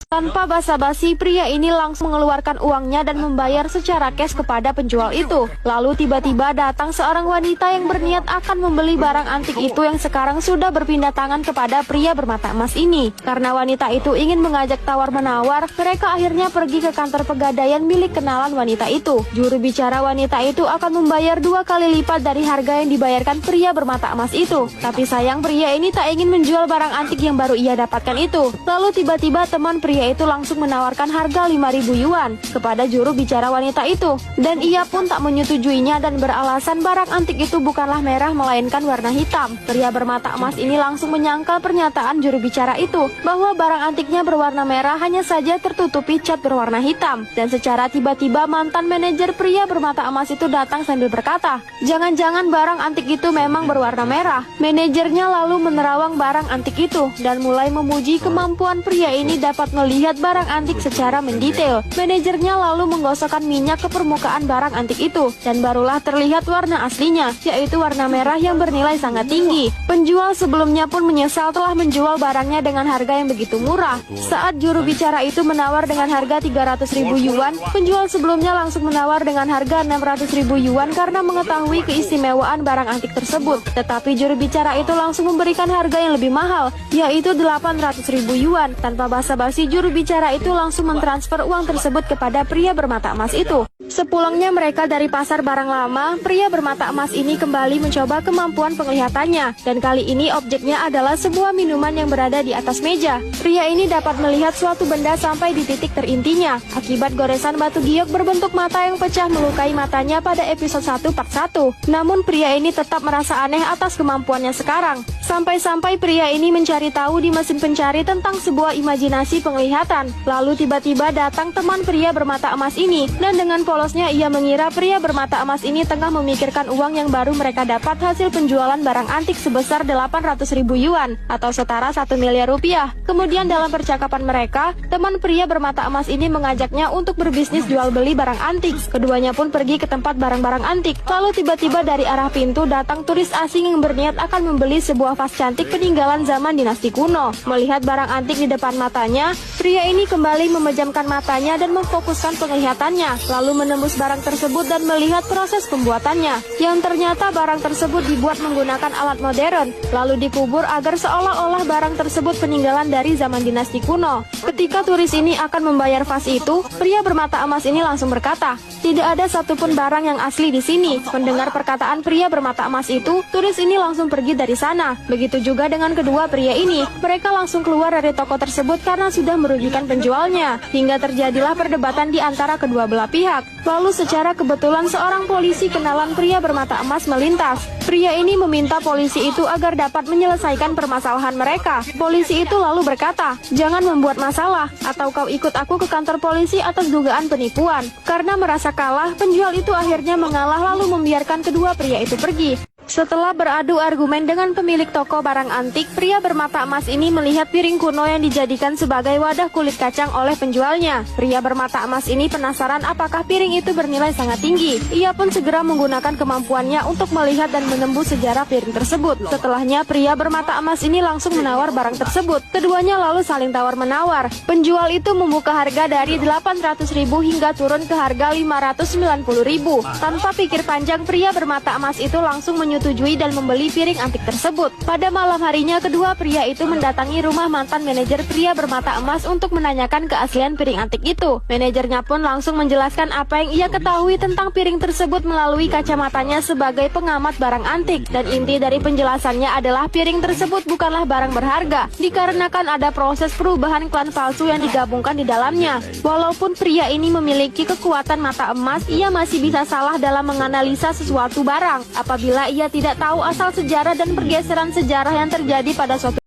Tanpa basa-basi, pria ini langsung mengeluarkan uangnya dan membayar secara cash kepada penjual itu. Lalu tiba-tiba datang seorang wanita yang berniat akan membeli barang antik itu yang sekarang sudah berpindah tangan kepada pria bermata emas ini. Karena wanita itu ingin mengajak tawar-menawar, mereka akhirnya pergi ke kantor pegadaian milik kenalan wanita itu. Juru bicara wanita itu akan membayar 2 kali lipat dari harga yang dibayarkan pria bermata emas itu. Tapi sayang, pria ini tak ingin menjual barang antik yang baru ia dapatkan itu. Lalu tiba-tiba teman pria itu langsung menawarkan harga 5.000 yuan kepada juru bicara wanita itu, dan ia pun tak menyetujuinya dan beralasan barang antik itu bukanlah merah melainkan warna hitam. Pria bermata emas ini langsung menyangkal pernyataan juru bicara itu bahwa barang antiknya berwarna merah hanya saja tertutupi cat berwarna hitam. Dan secara tiba-tiba mantan manajer pria bermata emas itu datang sambil berkata, "Jangan-jangan barang antik itu memang berwarna merah." Manajernya lalu menerawang barang antik itu dan mulai memuji kemampuan pria ini dapat melihat barang antik secara mendetail. Manajernya lalu menggosokkan minyak ke permukaan barang antik itu dan barulah terlihat warna aslinya, yaitu warna merah yang bernilai sangat tinggi. Penjual sebelumnya pun menyesal telah menjual barangnya dengan harga yang begitu murah. Saat juru bicara itu menawar dengan harga 300.000 yuan, penjual sebelumnya langsung menawar dengan harga 600.000 yuan karena mengetahui keistimewaan barang antik tersebut. Tetapi juru bicara itu langsung memberikan harga yang lebih mahal, yaitu 800.000 yuan. Tanpa basa-basi, juru bicara itu langsung mentransfer uang tersebut kepada pria bermata emas itu. Sepulangnya mereka dari pasar barang lama, pria bermata emas ini kembali mencoba kemampuan penglihatannya, dan kali ini objeknya adalah sebuah minuman yang berada di atas meja. Pria ini dapat melihat suatu benda sampai di titik terintinya akibat goresan batu giok berbentuk mata yang pecah melukai matanya pada episode 1 part 1. Namun pria ini tetap merasa aneh atas kemampuannya sekarang. Sampai-sampai pria ini mencari tahu di mesin pencari tentang sebuah imajinasi penglihatan. Lalu tiba-tiba datang teman pria bermata emas ini, dan dengan polosnya ia mengira pria bermata emas ini tengah memikirkan uang yang baru mereka dapat hasil penjualan barang antik sebesar 800.000 yuan atau setara 1 miliar rupiah. Kemudian dalam percakapan mereka, teman pria bermata emas ini mengajaknya untuk berbisnis jual beli barang antik. Keduanya pun pergi ke tempat barang-barang antik. Lalu tiba-tiba dari arah pintu datang turis asing yang berniat akan membeli sebuah vas cantik peninggalan zaman dinasti kuno. Melihat barang antik di depan matanya, pria ini kembali memejamkan matanya dan memfokuskan penglihatannya, lalu menembus barang tersebut dan melihat proses pembuatannya, yang ternyata barang tersebut dibuat menggunakan alat modern, lalu dikubur agar seolah-olah barang tersebut peninggalan dari zaman dinasti kuno. Ketika turis ini akan membayar vas itu, pria bermata emas ini langsung berkata, "Tidak ada satupun barang yang asli di sini." Mendengar perkataan pria bermata emas itu, turis ini langsung pergi dari sana. Begitu juga dengan kedua pria ini, mereka langsung keluar dari toko tersebut karena sudah merugikan penjualnya, hingga terjadilah perdebatan di antara kedua belah pihak. Lalu secara kebetulan seorang polisi kenalan pria bermata emas melintas. Pria ini meminta polisi itu agar dapat menyelesaikan permasalahan mereka. Polisi itu lalu berkata, "Jangan membuat masalah, atau kau ikut aku ke kantor polisi atas dugaan penipuan." Karena merasa kalah, penjual itu akhirnya mengalah lalu membiarkan kedua pria itu pergi. Setelah beradu argumen dengan pemilik toko barang antik, pria bermata emas ini melihat piring kuno yang dijadikan sebagai wadah kulit kacang oleh penjualnya. Pria bermata emas ini penasaran apakah piring itu bernilai sangat tinggi. Ia pun segera menggunakan kemampuannya untuk melihat dan menembus sejarah piring tersebut. Setelahnya, pria bermata emas ini langsung menawar barang tersebut. Keduanya lalu saling tawar-menawar. Penjual itu membuka harga dari 800.000 hingga turun ke harga 590.000. Tanpa pikir panjang, pria bermata emas itu langsung menyetujui dan membeli piring antik tersebut. Pada malam harinya, kedua pria itu mendatangi rumah mantan manajer pria bermata emas untuk menanyakan keaslian piring antik itu. Manajernya pun langsung menjelaskan apa yang ia ketahui tentang piring tersebut melalui kacamatanya sebagai pengamat barang antik. Dan inti dari penjelasannya adalah piring tersebut bukanlah barang berharga, dikarenakan ada proses perubahan klan palsu yang digabungkan di dalamnya. Walaupun pria ini memiliki kekuatan mata emas, ia masih bisa salah dalam menganalisa sesuatu barang apabila ia tidak tahu asal sejarah dan pergeseran sejarah yang terjadi pada suatu